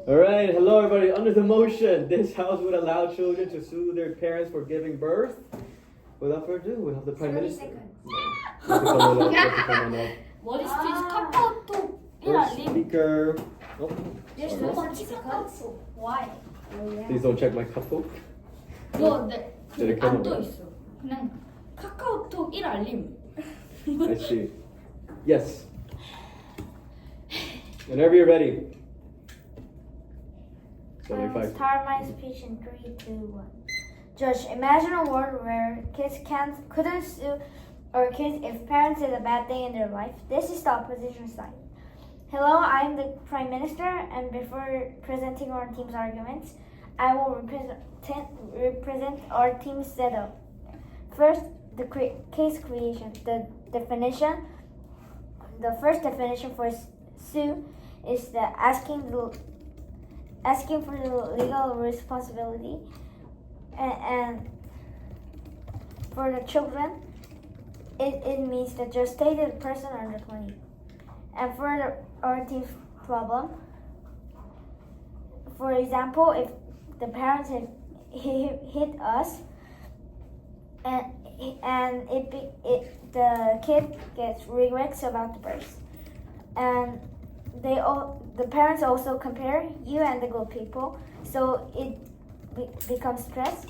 Alright, hello everybody. Under the motion, this house would allow children to sue their parents for giving birth. Without further ado, we'll have the Prime 30 Minister. seconds. What is this 카카오톡 First 1알림? speaker. Oh, There's sorry. no such seconds. Why? Please don't check my 카톡. 너 이렇게 안 하는 떠 거야? 있어. 그냥 카카오톡 1알림. I see. Yes. Whenever you're ready. I will 75. start my speech in 3, 2, 1. Judge, imagine a world where kids couldn't sue or kids if parents did a bad thing in their life. This is the opposition side. Hello, I am the Prime Minister, and before presenting our team's arguments, I will represent our team's setup. First, the case creation. The definition. The first definition for sue is the asking for the legal responsibility, and for the children, it means the gestated person under 20. And for our team's problem, for example, if the parents hit us, and the kid gets regrets about the birth, and the parents also compare you and the good people, so it becomes stress.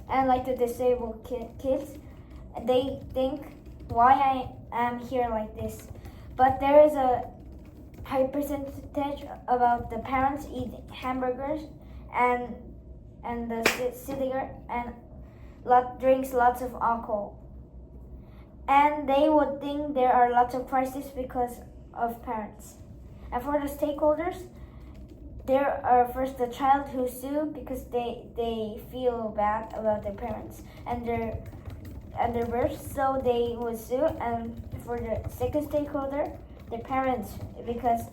And like the disabled kids, they think why I am here like this. But there is a high percentage about the parents eat hamburgers and the cigarette and drinks lots of alcohol. And they would think there are lots of crises because of parents. And for the stakeholders, there are first the child who sue because they feel bad about their parents and their birth, so they would sue. And for the second stakeholder, the parents, because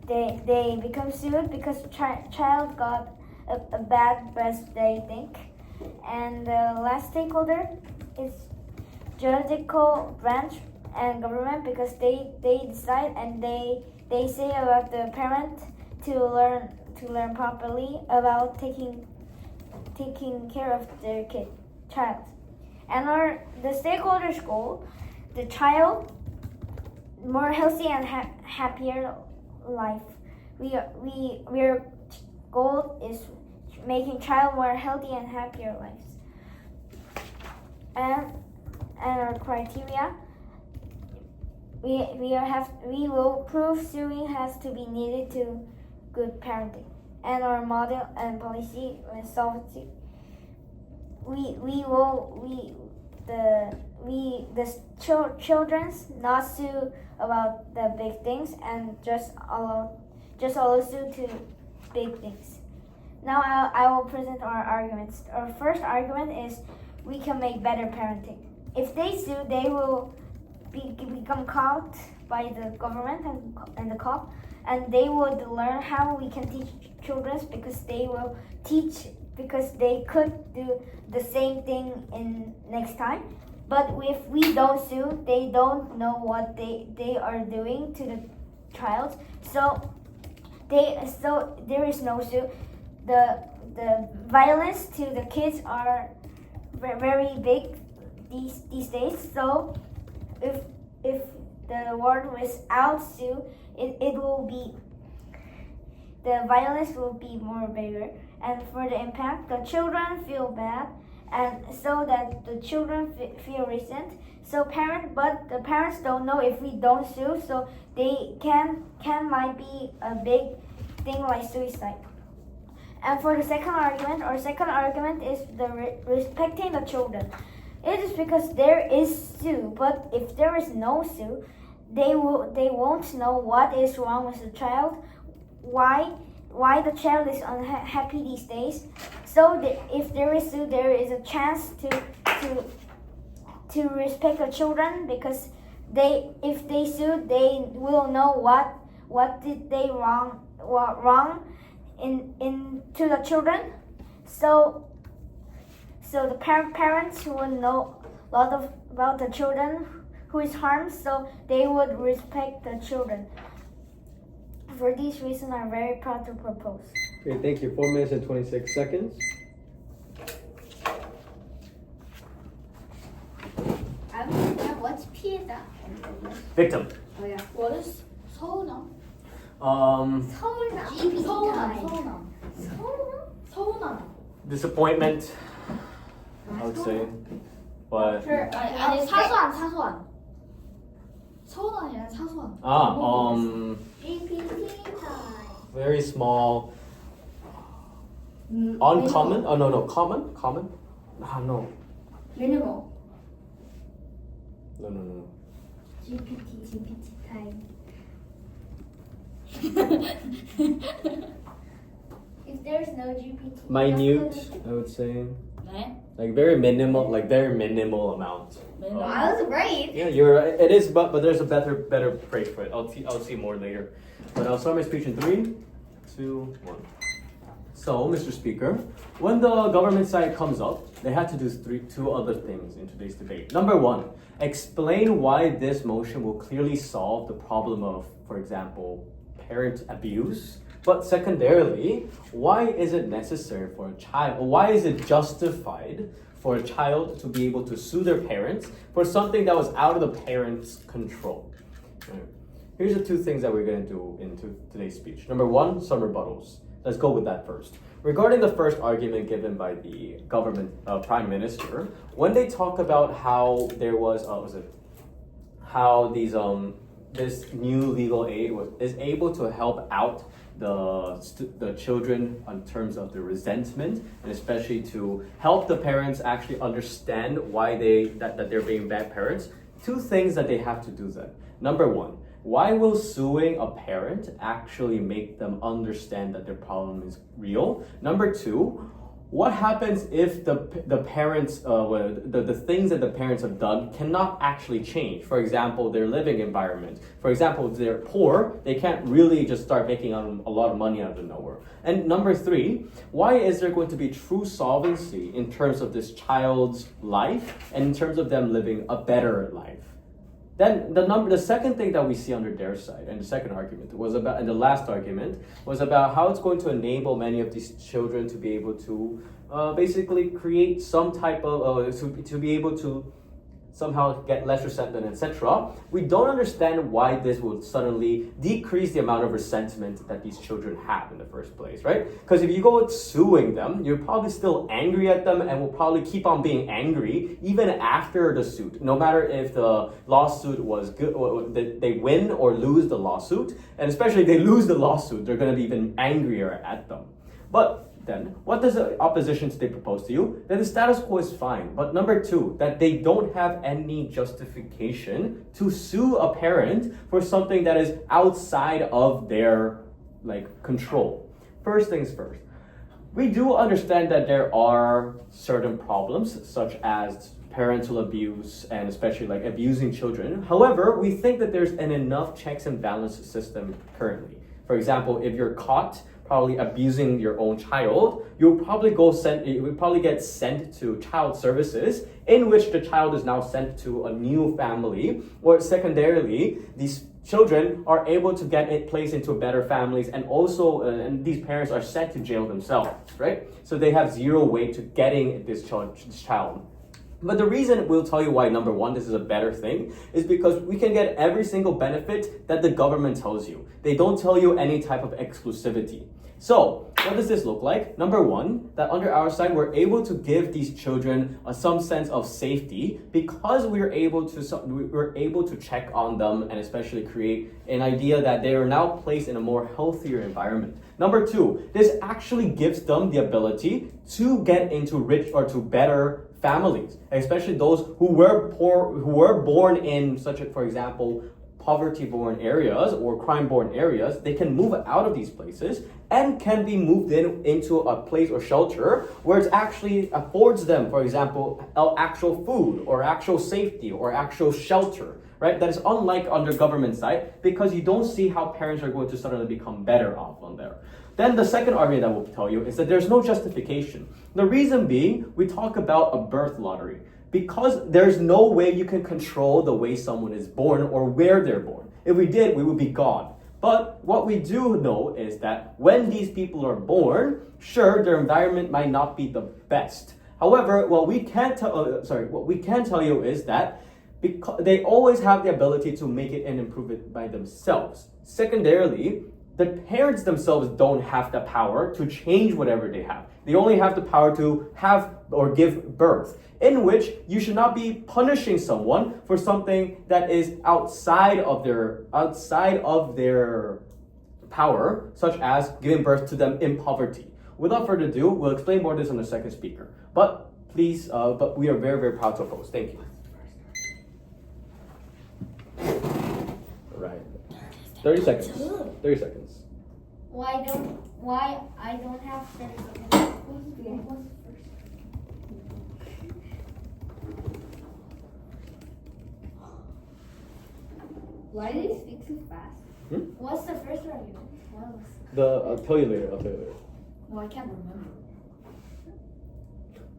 they become sued because child got a bad birth, they think. And the last stakeholder is judicial branch and government, because they decide and they say about the parent to learn properly about taking care of their child. And the stakeholders' goal, the child more healthy and happier life. Our goal is making child more healthy and happier lives. And our criteria, we will prove suing has to be needed to good parenting. And our model and policy solvency, children's not sue about the big things and just allow sue to big things. Now I will present our arguments. Our first argument is we can make better parenting. If they sue, they will become caught by the government and the cop, and they would learn how we can teach children, because they could do the same thing in next time. But if we don't sue, they don't know what they are doing to the child. So there is no sue. The violence to the kids are very big these days. So if the world without sue, it will be, the violence will be more bigger. And for the impact, the children feel bad, and so that the children feel resent. But the parents don't know if we don't sue, so they might be a big thing like suicide. And for the second argument, our second argument is the respecting the children. It is because there is sue, but if there is no sue, they won't know what is wrong with the child, why the child is unhappy these days. So if there is sue, there is a chance to respect the children, because if they sue, they will know what did they wrong to the children. So the parents will know a lot about the children who is harmed, so they would respect the children. for these reasons, I'm very proud to propose. Okay, thank you. 4 minutes and 26 seconds. What's 피해자? Victim. Oh yeah. What is 서운함? 서운함. 서운함. Disappointment, I would say. But 아니 사소한. 서운함이 아니라 사소한. GPT time. very small, uncommon. Oh no, common. Ah no. Minimal. No. GPT time. If there's no GPT. Minute, I would say. 네. Like very minimal amount. Oh, I was right. Yeah, you're right. It is, but there's a better phrase for it. I'll see more later. But I'll start my speech in 3, 2, 1. So, Mr. Speaker, when the government side comes up, they had to do two other things in today's debate. Number 1, explain why this motion will clearly solve the problem of, for example, parent abuse. But secondarily, why is it necessary for a child, or why is it justified for a child to be able to sue their parents for something that was out of the parents' control? Right. Here's the 2 things that we're going to do in today's speech. Number 1, some rebuttals. Let's go with that first. Regarding the first argument given by the government prime minister, when they talk about how there was, how these this new legal aid is able to help out the children in terms of the resentment, and especially to help the parents actually understand why that they're being bad parents. 2 things that they have to do then. Number 1, why will suing a parent actually make them understand that their problem is real? Number 2, what happens if the parents, the things that the parents have done cannot actually change? For example, their living environment. For example, if they're poor, they can't really just start making a lot of money out of nowhere. And number 3, why is there going to be true solvency in terms of this child's life and in terms of them living a better life? Then the second thing that we see under their side, and the second argument was about, and the last argument was about how it's going to enable many of these children to be able to basically create some type of to be able to somehow get less resentment, etc. We don't understand why this will suddenly decrease the amount of resentment that these children have in the first place, right? Because if you go suing them, you're probably still angry at them and will probably keep on being angry even after the suit, no matter if the lawsuit was good, or they win or lose the lawsuit, and especially if they lose the lawsuit, they're going to be even angrier at them. But then, what does the opposition today propose to you? That the status quo is fine. But number 2, that they don't have any justification to sue a parent for something that is outside of their control. First things first. We do understand that there are certain problems, such as parental abuse and especially abusing children. However, we think that there's an enough checks and balance system currently. For example, if you're caught probably abusing your own child, you will probably get sent to child services, in which the child is now sent to a new family, or secondarily, these children are able to get placed into better families, and also and these parents are sent to jail themselves, right? So they have zero weight to getting this child. But the reason we'll tell you why, number 1, this is a better thing, is because we can get every single benefit that the government tells you. They don't tell you any type of exclusivity. So, what does this look like? Number 1, that under our side, we're able to give these children some sense of safety because we're able to check on them and especially create an idea that they are now placed in a more healthier environment. Number 2, this actually gives them the ability to get into rich or to better families, especially those who were poor, who were born in for example, poverty-born areas or crime-born areas. They can move out of these places and can be moved into a place or shelter where it actually affords them, for example, actual food or actual safety or actual shelter, right? That is unlike under government side, because you don't see how parents are going to suddenly become better off on there. Then the second argument I will tell you is that there's no justification. The reason being, we talk about a birth lottery. Because there's no way you can control the way someone is born or where they're born. If we did, we would be God. But what we do know is that when these people are born, sure, their environment might not be the best. However, what we can tell you is that because they always have the ability to make it and improve it by themselves. Secondarily, the parents themselves don't have the power to change whatever they have. They only have the power to have or give birth, in which you should not be punishing someone for something that is outside of their power, such as giving birth to them in poverty. Without further ado, we'll explain more of this on the second speaker. But please, but we are very, very proud to oppose. Thank you. Right. 30 seconds. 30 seconds. Why I don't have 30 seconds? Why do you speak so fast? What's the first argument? I'll tell you later. No, I can't remember.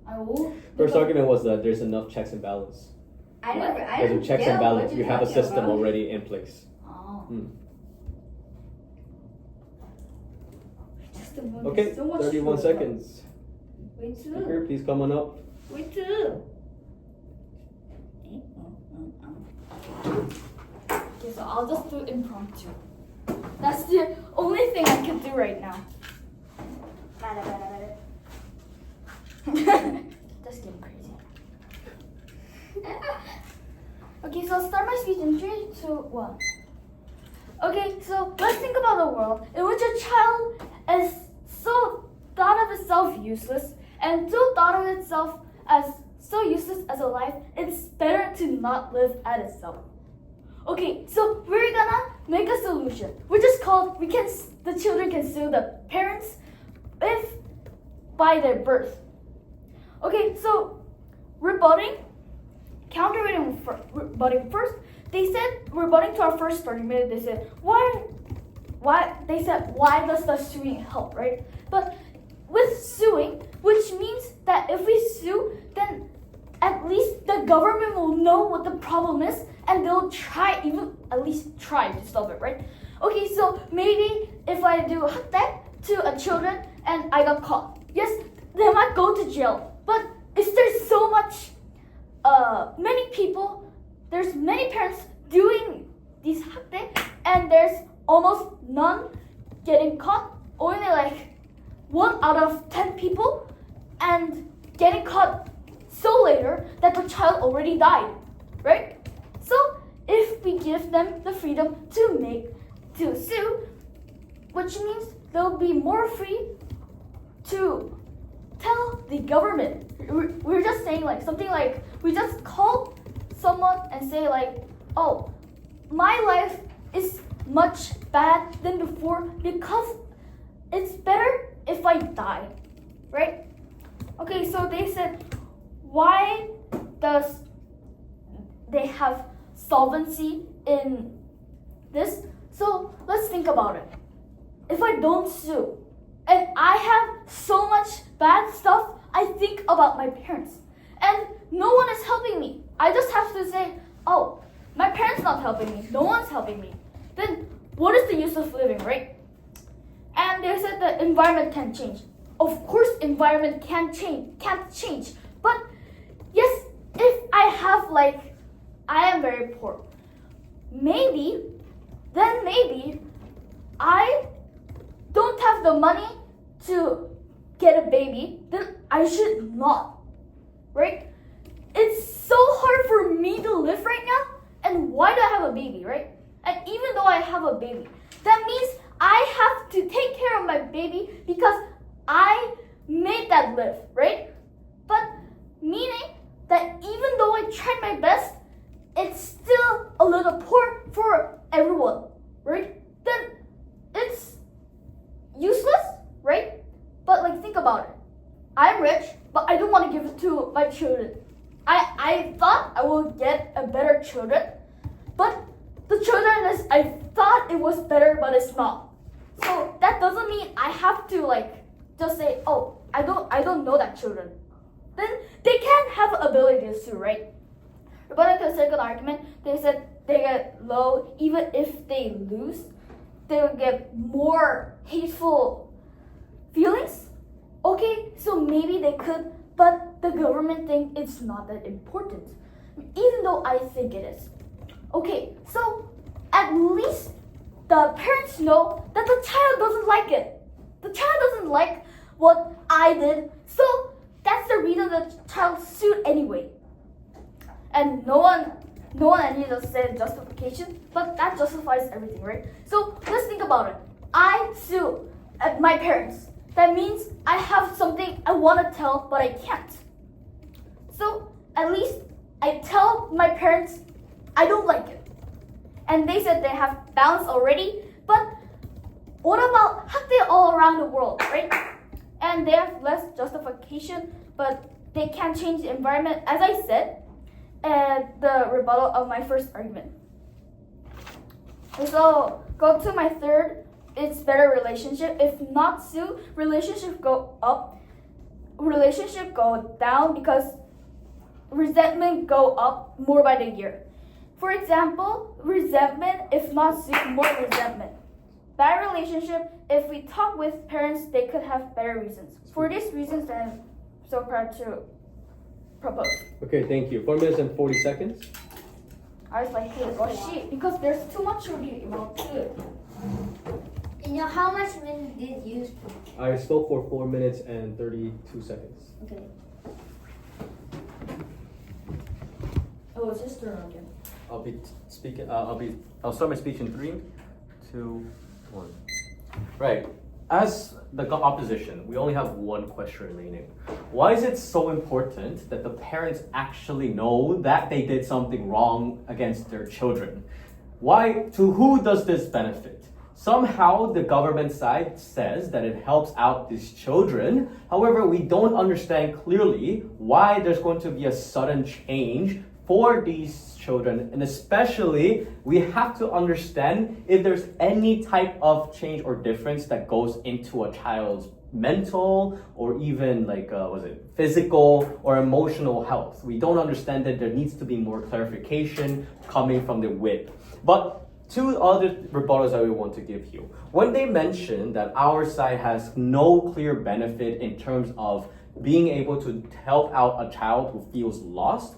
I will. First argument was that there's enough checks and balance. I There's don't a checks get and what balance. you're You have a talking system about. already in place. Oh. Just a moment. Okay, so much 31 to seconds. Wait too. Speaker, please come on up. Wait too. Okay, so I'll just do impromptu. That's the only thing I can do right now. Just getting crazy. Okay, so I'll start my speech in 3, 2, 1. Okay, so let's think about a world in which a child is so thought of itself useless and so thought of itself as so useless as a life, it's better to not live at itself. Okay, so we're gonna make a solution, which is called the children can sue the parents if by their birth. Okay, so rebutting first, they said rebutting to our first argument. They said why does the suing help, right? But with suing, which means that if we sue, then at least the government will know what the problem is and they'll at least try to solve it, right? Okay, so maybe if I do that to a children and I got caught, yes, they might go to jail. But is there so much, there's many parents doing these hakdae and there's almost none getting caught, only like 1 out of 10 people, and getting caught so later that the child already died, right? So if we give them the freedom to sue, which means they'll be more free to tell the government. We're just saying like something like, we just call someone and say like, oh, my life is much bad than before because it's better if I die, right? Okay, so they said, why does they have solvency in this? So let's think about it. If I don't sue and I have so much bad stuff, I think about my parents and no one is helping me. I just have to say, oh, my parents not helping me, no one's helping me. Then what is the use of living, right? And they said the environment can change. Of course, environment can't change. But yes, if I have I am very poor, maybe I don't have the money to get a baby, then I should not, right? It's so hard for me to live right now, and why do I have a baby, right? And even though I have a baby, that means I have to take care of my baby because I made that live, right? But meaning that even though I tried my best, it's still a little poor for everyone, right? Then it's useless, right? But think about it. I'm rich, but I don't want to give it to my children. I thought I will get a better children, but the children I thought it was better, but it's not. So that doesn't mean I have to just say, oh, I don't know that children. Then they can have ability to sue, right? But the second argument, they said they get low even if they lose. they will get more hateful feelings. Okay, so maybe they could, but the government think it's not that important, even though I think it is. Okay, so at least the parents know that the child doesn't like it. The child doesn't like what I did, so that's the reason the child sued anyway. And no one needs to say justification, but that justifies everything, right? So let's think about it. I sue at my parents. That means I have something I want to tell, but I can't. So at least I tell my parents I don't like it. And they said they have balance already, but what about hakdae all around the world, right? And they have less justification, but they can't change the environment, as I said, and the rebuttal of my first argument. So go to my third, it's better relationship. If not sue, relationship go up, relationship go down because resentment go up more by the year. For example, resentment, if not sue, more resentment. Bad relationship, if we talk with parents, they could have better reasons. For these reasons, I'm so proud to propose. Okay, thank you. 4 minutes and 40 seconds. I was like, hey, oh shit, because there's too much to be about too. You know how much minutes did you speak? I spoke for 4 minutes and 32 seconds. Okay. Oh, it's just turn again. I'll be speaking. I'll start my speech in 3, 2, 1. Right. As the opposition, we only have one question remaining. Why is it so important that the parents actually know that they did something wrong against their children? Why? To who does this benefit? Somehow the government side says that it helps out these children. However, we don't understand clearly why there's going to be a sudden change for these children, and especially we have to understand if there's any type of change or difference that goes into a child's mental or even physical or emotional health. We don't understand that. There needs to be more clarification coming from the whip. But 2 other rebuttals that we want to give you. When they mention that our side has no clear benefit in terms of being able to help out a child who feels lost,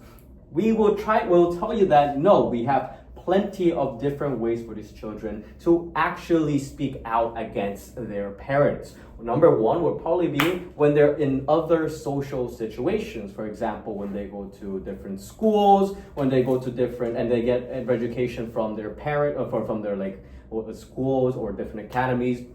we'll tell you that no, we have plenty of different ways for these children to actually speak out against their parents. Number 1 would probably be when they're in other social situations. For example, when they go to different schools, when they go to different, and they get education from their parent or from their schools or different academies.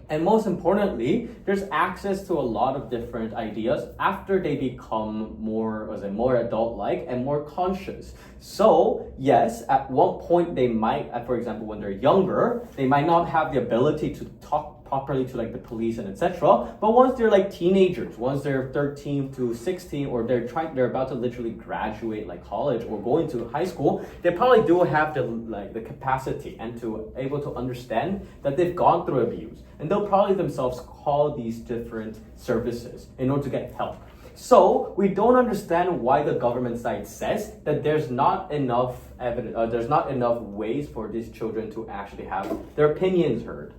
And most importantly, there's access to a lot of different ideas after they become more adult-like and more conscious. So yes, at one point they might, for example, when they're younger, they might not have the ability to talk properly to the police and etc. But once they're teenagers, once they're 13 to 16, or they're about to literally graduate college or going to high school, they probably do have the capacity and to able to understand that they've gone through abuse, and they'll probably themselves call these different services in order to get help. So we don't understand why the government side says that there's not enough evidence, there's not enough ways for these children to actually have their opinions heard.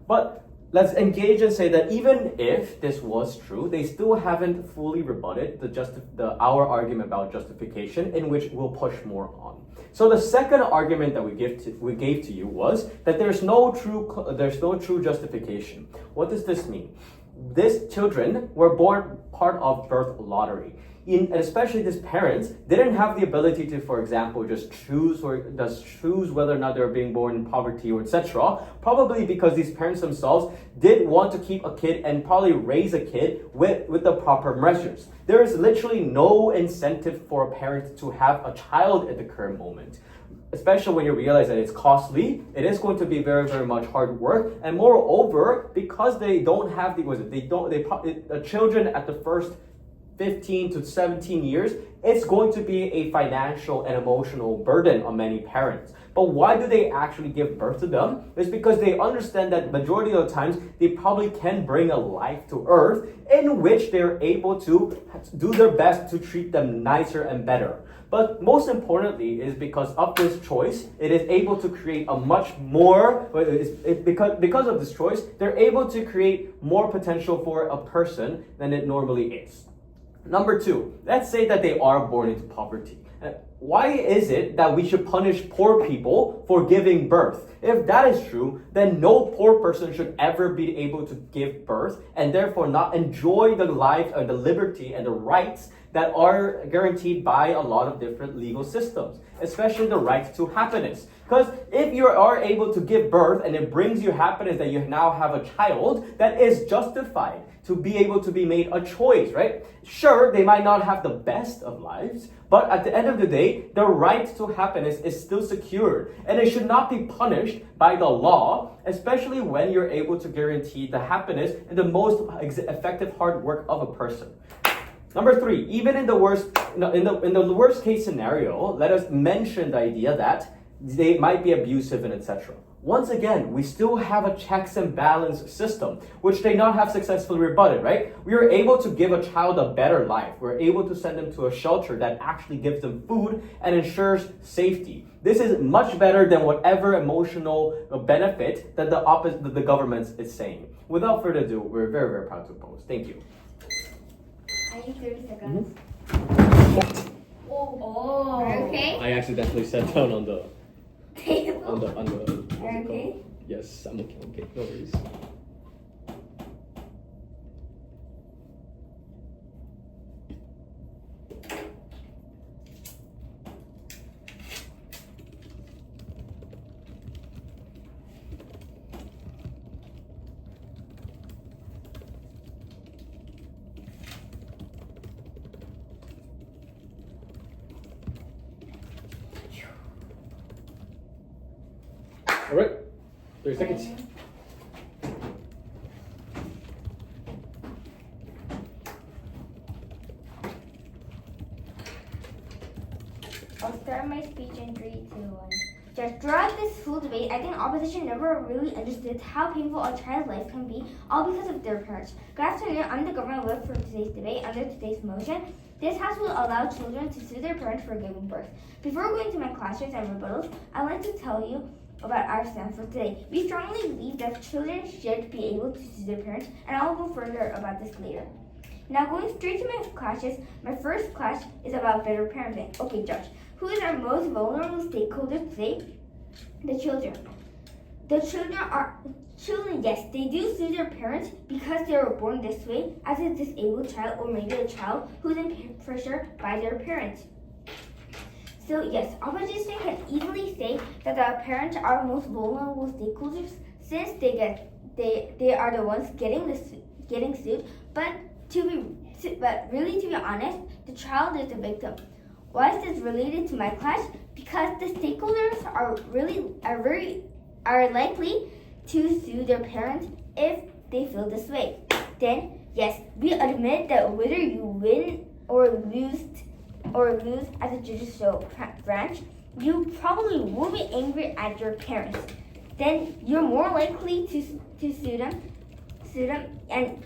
But let's engage and say that even if this was true, they still haven't fully rebutted our argument about justification, in which we'll push more on. So the second argument that we gave to you was that there's no true justification. What does this mean? These children were born part of birth lottery. Especially these parents didn't have the ability to, for example, just choose whether or not they were being born in poverty or etc. Probably because these parents themselves did want to keep a kid and probably raise a kid with the proper measures. There is literally no incentive for a parent to have a child at the current moment. Especially when you realize that it's costly, it is going to be very, very much hard work, and moreover, because they don't have the children at the first 15 to 17 years, it's going to be a financial and emotional burden on many parents. But why do they actually give birth to them? It's because they understand that majority of the times they probably can bring a life to earth in which they're able to do their best to treat them nicer and better. But most importantly is because of this choice, it is able to create a much more, because of this choice, they're able to create more potential for a person than it normally is. Number two, let's say that they are born into poverty. Why is it that we should punish poor people for giving birth? If that is true, then no poor person should ever be able to give birth and therefore not enjoy the life and the liberty and the rights that are guaranteed by a lot of different legal systems, especially the right to happiness. Because if you are able to give birth and it brings you happiness that you now have a child, that is justified to be able to be made a choice, right? Sure, they might not have the best of lives, but at the end of the day, the right to happiness is still secured, and it should not be punished by the law, especially when you're able to guarantee the happiness and the most effective hard work of a person. Number three, even in the worst case scenario, let us mention the idea that they might be abusive and etc. Once again, we still have a checks and balance system, which they not have successfully rebutted, right? We are able to give a child a better life. We're able to send them to a shelter that actually gives them food and ensures safety. This is much better than whatever emotional benefit that the government is saying. Without further ado, we're very, very proud to oppose. Thank you. I need 30 seconds. Oh. Okay. I accidentally sat down on the Table. okay. Yes, I'm okay. Okay, no worries. All right, 30 seconds. I'll start my speech in 3, 2, 1. Just throughout this whole debate, I think opposition never really understood how painful a child's life can be, all because of their parents. Good afternoon, I'm the government whip for today's debate. Under today's motion, this House will allow children to sue their parents for giving birth. Before going to my questions and rebuttals, I'd like to tell you about our stance for today. We strongly believe that children should be able to sue their parents, and I'll go further about this later. Now going straight to my clashes, my first clash is about better parenting. Okay, Judge, who is our most vulnerable stakeholder today? The children. The children, yes, they do sue their parents because they were born this way as a disabled child or maybe a child who's in pressure by their parents. So yes, opposition can easily say that the parents are most vulnerable stakeholders since they are the ones getting sued. But really, to be honest, the child is the victim. Why is this related to my class? Because the stakeholders are likely to sue their parents if they feel this way. Then yes, we admit that whether you win or lose as a judicial branch, you probably will be angry at your parents. Then you're more likely to sue them, and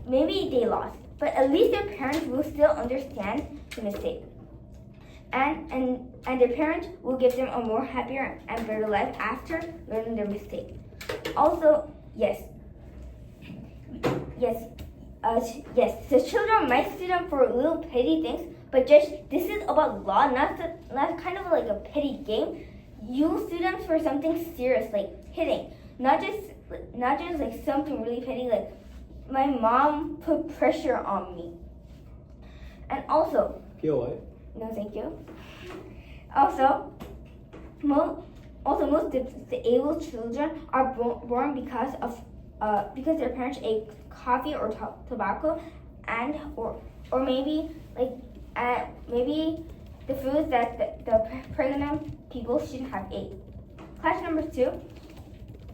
maybe they lost, but at least their parents will still understand the mistake, and their parents will give them a more happier and better life after learning their mistake. Also, yes, the children might sue them for little petty things. But Judge, this is about law, not kind of like a petty game. You sue them for something serious, like hitting, not just like something really petty, like my mom put pressure on me. And also, POI. No, thank you. Also, most disabled children are born because their parents ate coffee or tobacco, and or maybe maybe the foods that the pregnant people shouldn't have ate. Clash number 2.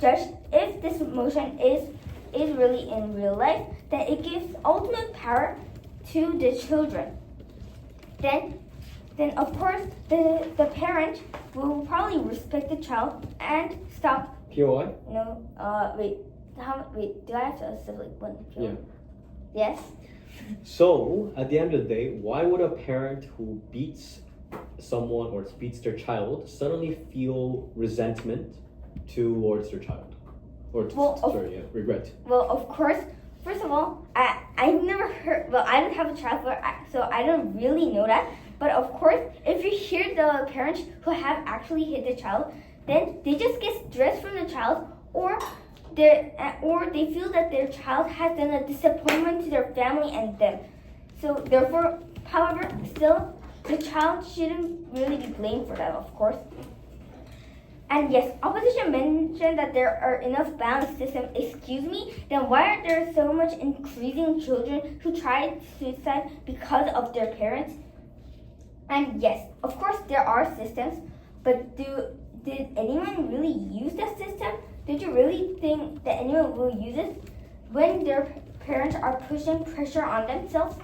Judge, if this motion is really in real life, then it gives ultimate power to the children. Then of course the parent will probably respect the child and stop. POI? No, wait, do I have to specify one? POI? Yeah. Yes? So, at the end of the day, why would a parent who beats someone or beats their child suddenly feel resentment towards their child? Or, regret? Well, of course, first of all, I've never heard, well, I don't have a child, so I don't really know that. But of course, if you hear the parents who have actually hit the child, then they just get stressed from the child, or they feel that their child has done a disappointment to their family and them. So therefore, however, still, the child shouldn't really be blamed for that, of course. And yes, opposition mentioned that there are enough balance systems. Excuse me, then why are there so much increasing children who try suicide because of their parents? And yes, of course there are systems, but did anyone really use that system? Did you really think that anyone will use it when their parents are pushing pressure on themselves?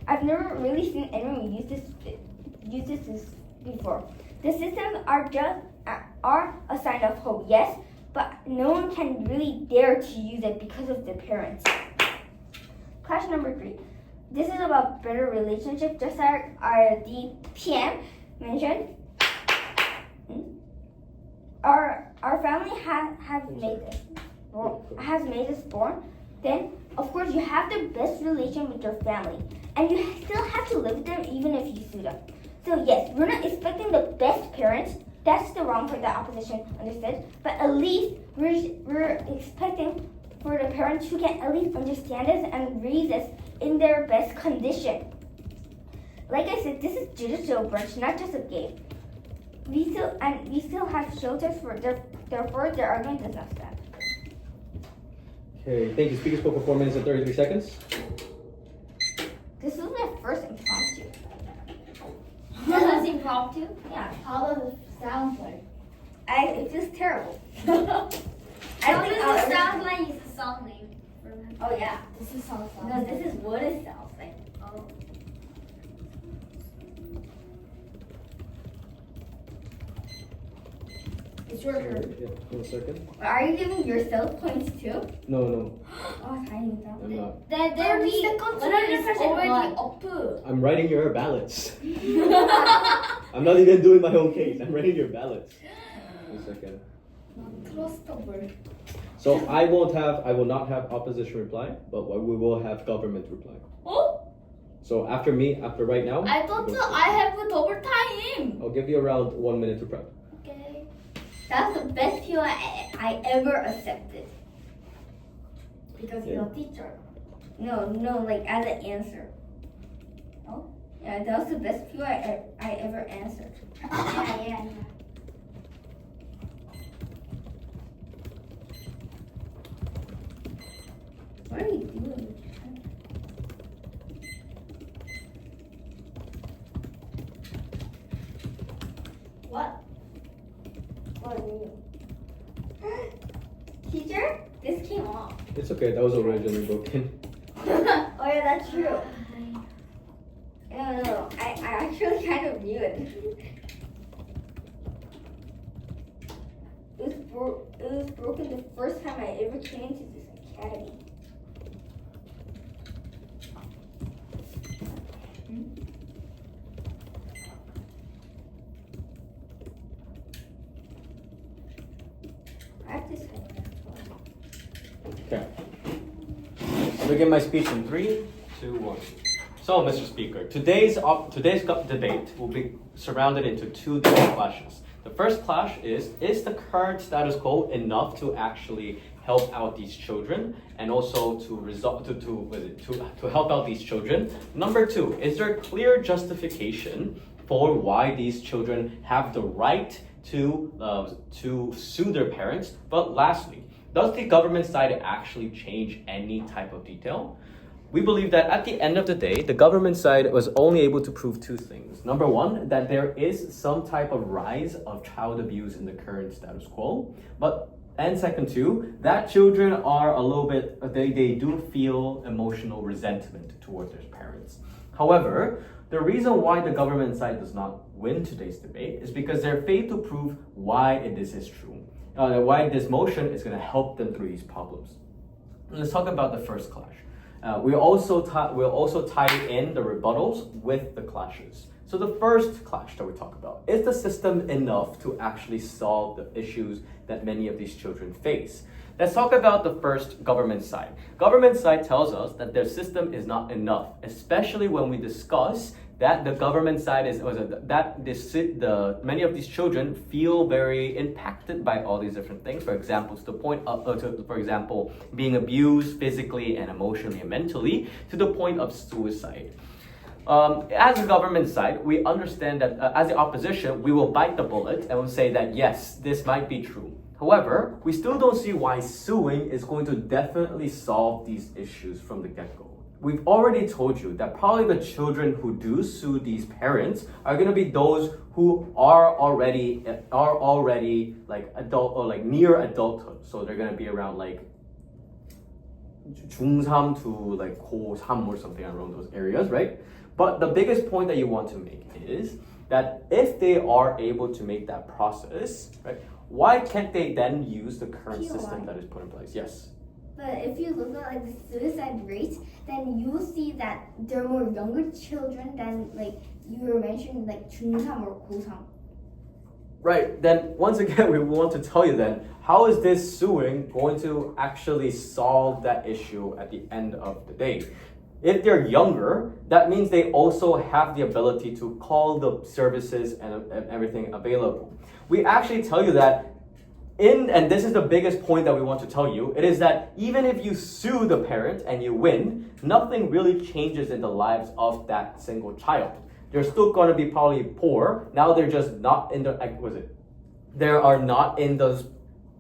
I've never really seen anyone use this before. The systems are a sign of hope, yes, but no one can really dare to use it because of the parents. Clash number 3. This is about better relationship, just like the PM mentioned. Our family has made us born. Then, of course, you have the best relation with your family, and you still have to live with them even if you sue them. So yes, we're not expecting the best parents. That's the wrong part that opposition understood. But at least we're expecting for the parents who can at least understand us and raise us in their best condition. Like I said, this is judicial branch, not just a game. We still have shelters for therefore their argument does not stand. Okay, thank you. Speaker spoke for 4 minutes and 33 seconds. This was my first impromptu. This was impromptu? Yeah. How does it sound like? It feels terrible. How does it sound like it's a song name? Oh yeah. This is how it sounds. No, this is what it sounds like. Oh. It's your turn. Yeah, 1 second. Are you giving yourself points too? No, Oh, tiny down. I'm not. Then 30 we seconds is already one. up. I'm writing your ballots. I'm not even doing my own case. I'm writing your ballots. 1 second. Trustable. So I will not have opposition reply, but we will have government reply. Oh? So after right now, I thought I have a double time. I'll give you around 1 minute to prep. Okay. That's the best PO I ever accepted. Because Yeah. you're a teacher. No, like as an answer. Oh? Yeah, that was the best PO I ever answered. Yeah. What are you doing? What? What are you? Teacher, this came off. It's okay. That was originally broken. Oh yeah, that's true. No, I actually kind of knew it. It was broken the first time I ever came into this academy. Practice. Okay. I'll begin my speech in 3, 2, 1. So, Mr. Speaker, today's debate will be surrounded into 2 different clashes. The first clash is the current status quo enough to actually help out these children and also to help out these children? Number 2, is there clear justification for why these children have the right to sue their parents? But lastly, does the government side actually change any type of detail? We believe that at the end of the day, the government side was only able to prove 2 things. Number 1, that there is some type of rise of child abuse in the current status quo. And second 2, that children are a little bit, they do feel emotional resentment towards their parents. However, the reason why the government side does not win today's debate is because they're failed to prove why this is true. Why this motion is going to help them through these problems. Let's talk about the first clash. we'll also tie in the rebuttals with the clashes. So the first clash that we talk about, is the system enough to actually solve the issues that many of these children face? Let's talk about the first government side. Government side tells us that their system is not enough, especially when we discuss that the government side is many of these children feel very impacted by all these different things. For example, to the point of, for example, being abused physically and emotionally and mentally, to the point of suicide. As a government side, we understand that as the opposition, we will bite the bullet and will say that yes, this might be true. However, we still don't see why suing is going to definitely solve these issues from the get-go. We've already told you that probably the children who do sue these parents are going to be those who are already like adult or like near adulthood. So they're going to be around like 중3 to like 고3 or something around those areas, right? But the biggest point that you want to make is that if they are able to make that process, right, why can't they then use the current system that is put in place? Yes. But if you look at like the suicide rates, then you will see that there are more younger children than like you were mentioning like 중3 or 고3. Right, then once again we want to tell you then, how is this suing going to actually solve that issue at the end of the day? If they're younger, that means they also have the ability to call the services and everything available. We actually tell you that and this is the biggest point that we want to tell you, it is that even if you sue the parent and you win, nothing really changes in the lives of that single child. They're still going to be probably poor. Now they're just not in the,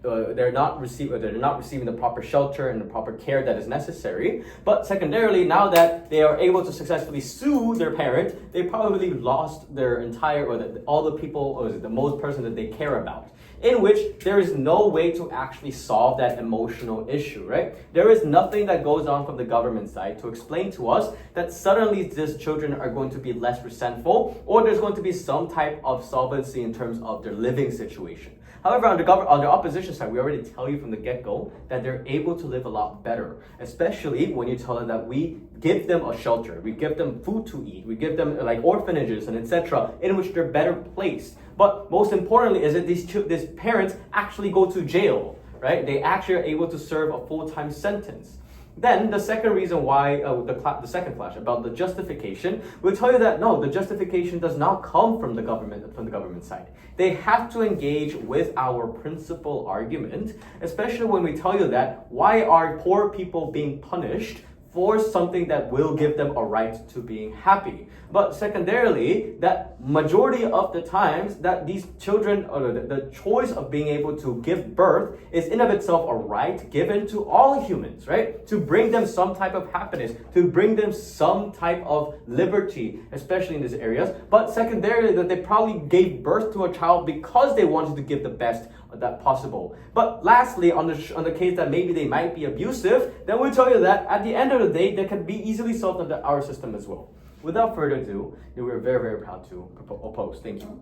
they're not receiving the proper shelter and the proper care that is necessary. But secondarily, now that they are able to successfully sue their parent, they probably lost their entire, all the people, or the most person that they care about, in which there is no way to actually solve that emotional issue, right? There is nothing that goes on from the government side to explain to us that suddenly these children are going to be less resentful, or there's going to be some type of solvency in terms of their living situation. However, on the opposition side, we already tell you from the get-go that they're able to live a lot better, especially when you tell them that we give them a shelter, we give them food to eat, we give them like orphanages and etc., in which they're better placed. But most importantly is that these parents actually go to jail, right? They actually are able to serve a full-time sentence. Then the second reason why, the second clash about the justification, we'll tell you that no, the justification does not come from the government side. They have to engage with our principal argument, especially when we tell you that why are poor people being punished for something that will give them a right to being happy. But secondarily, that majority of the times that these children, or the choice of being able to give birth is in of itself a right given to all humans, right? To bring them some type of happiness, to bring them some type of liberty, especially in these areas. But secondarily, that they probably gave birth to a child because they wanted to give the best that possible. But lastly, on the case that maybe they might be abusive, then we'll tell you that at the end of the day, they can be easily solved under our system as well. Without further ado, we're very, very proud to oppose. Thank you.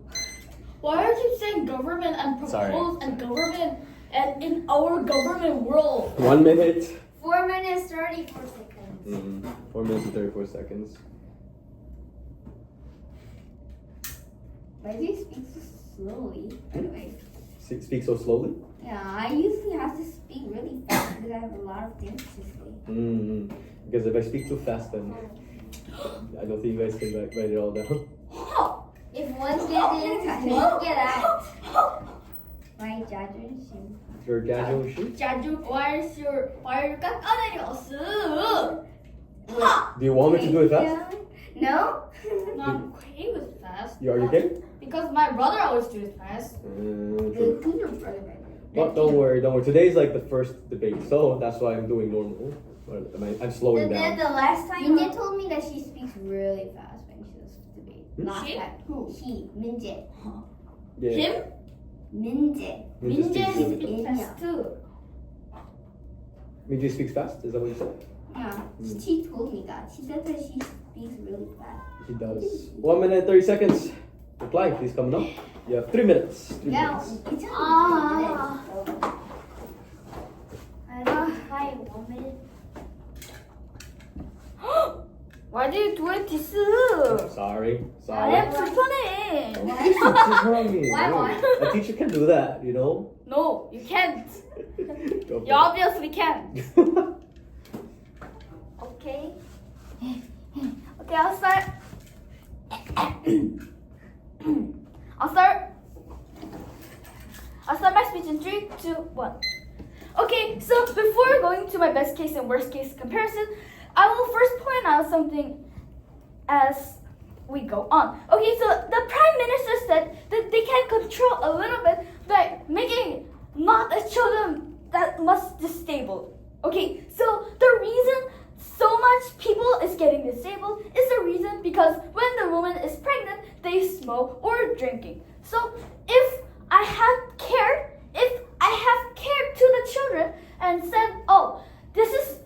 Why do you keep saying government and propose and government and in our government world? 1 minute. 4 minutes 34 seconds. 4 minutes and 34 seconds. Why do you speak so slowly? Anyway. Speak so slowly? Yeah, I usually have to speak really fast because I have a lot of things to say. Because if I speak too fast, then I don't think you guys can write it all down. If one get in, one get out. My 자존심. Your 자존심? why are you 깎아내렸어? Do you want me to do it fast? No? No, I'm okay with fast. Are you okay? Because my brother always do it fast. True. Who's your brother? But don't worry. Today's like the first debate, so that's why I'm doing normal. I'm slowing down. The last time Minje told me that she speaks really fast when she does debate. Not She? that. Who? She, Minje. Yeah. Him? Minje. Minje speaks really speaks fast. fast too. Minji speaks fast? Is that what you said? Yeah, she told me that. She said that she speaks really fast. He does. 1 minute, 30 seconds. Reply, please, coming up. You have 3 minutes. 3 Yeah, minutes. it's only 3 minutes. So. I don't 1 minute. Why do you do it this? Sorry. 아, 불편해. Why? A teacher can do that, you know? No, you can't. Go You obviously can. Okay. Okay, I'll start. I'll start my speech in 3, 2, 1. Okay, so before going to my best case and worst case comparison, I will first point out something as we go on. Okay, so the Prime Minister said that they can control a little bit by making not a children that must disabled. Okay, so the reason so much people is getting disabled is the reason because when the woman is pregnant, they smoke or drinking. So if I have cared to the children and said, oh, this is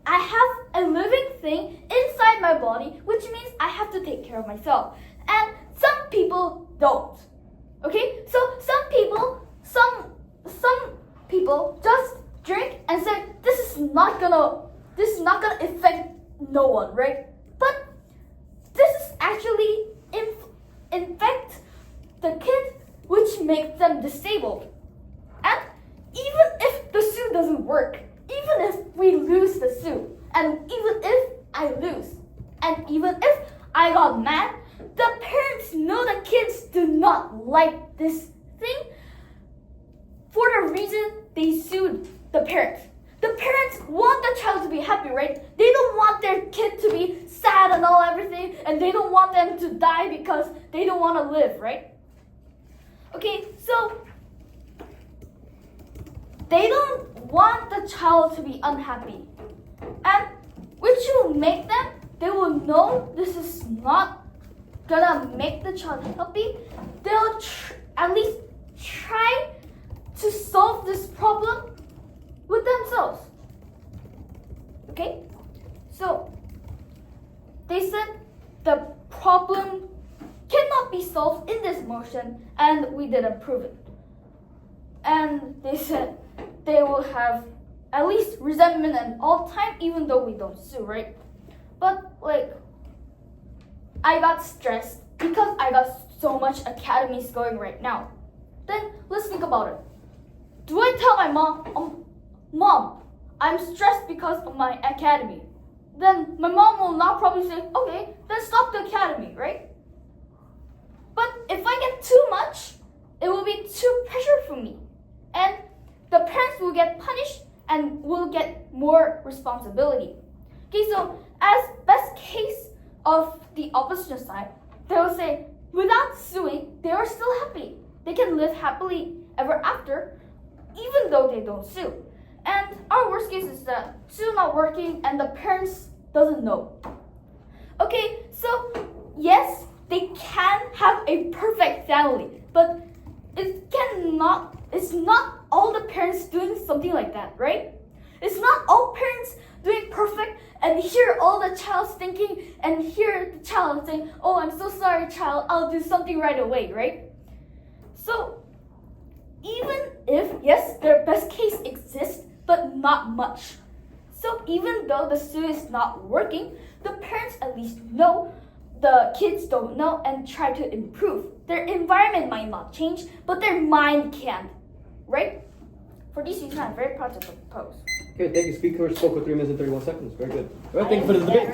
I have a living thing inside my body, which means I have to take care of myself. And some people don't. Okay? So some people just drink and say this is not gonna affect no one, right? But this is actually infect the kids, which makes them disabled. And even if the suit doesn't work, even if we lose the suit, and even if I lose, and even if I got mad, the parents know the kids do not like this thing for the reason they sued the parents. The parents want the child to be happy, right? They don't want their kid to be sad and all everything, and they don't want them to die because they don't want to live, right? Okay, so they don't want the child to be unhappy. And which will make them, they will know this is not gonna make the child happy. They'll at least try to solve this problem with themselves. Okay? So, they said the problem cannot be solved in this motion, and we didn't prove it. And they said they will have at least resentment and all time, even though we don't sue, right? But I got stressed because I got so much academies going right now. Then let's think about it. Do I tell my mom, Mom, I'm stressed because of my academy? Then my mom will not probably say, okay, then stop the academy, right? But if I get too much, it will be too pressure for me. And the parents will get punished and will get more responsibility. Okay, so as best case of the opposition side, they will say, without suing, they are still happy. They can live happily ever after, even though they don't sue. And our worst case is that sue not working and the parents doesn't know. Okay, so yes, they can have a perfect family, but it's not all the parents doing something like that, right? It's not all parents doing perfect and hear all the child's thinking and hear the child saying, oh, I'm so sorry, child, I'll do something right away, right? So even if, yes, their best case exists, but not much. So even though the suit is not working, the parents at least know, the kids don't know, and try to improve. Their environment might not change, but their mind can, right? For this reason, I'm very proud to propose. Okay, thank you. Speaker spoke for 3 minutes and 31 seconds. Very good. All right, thank you for the debate.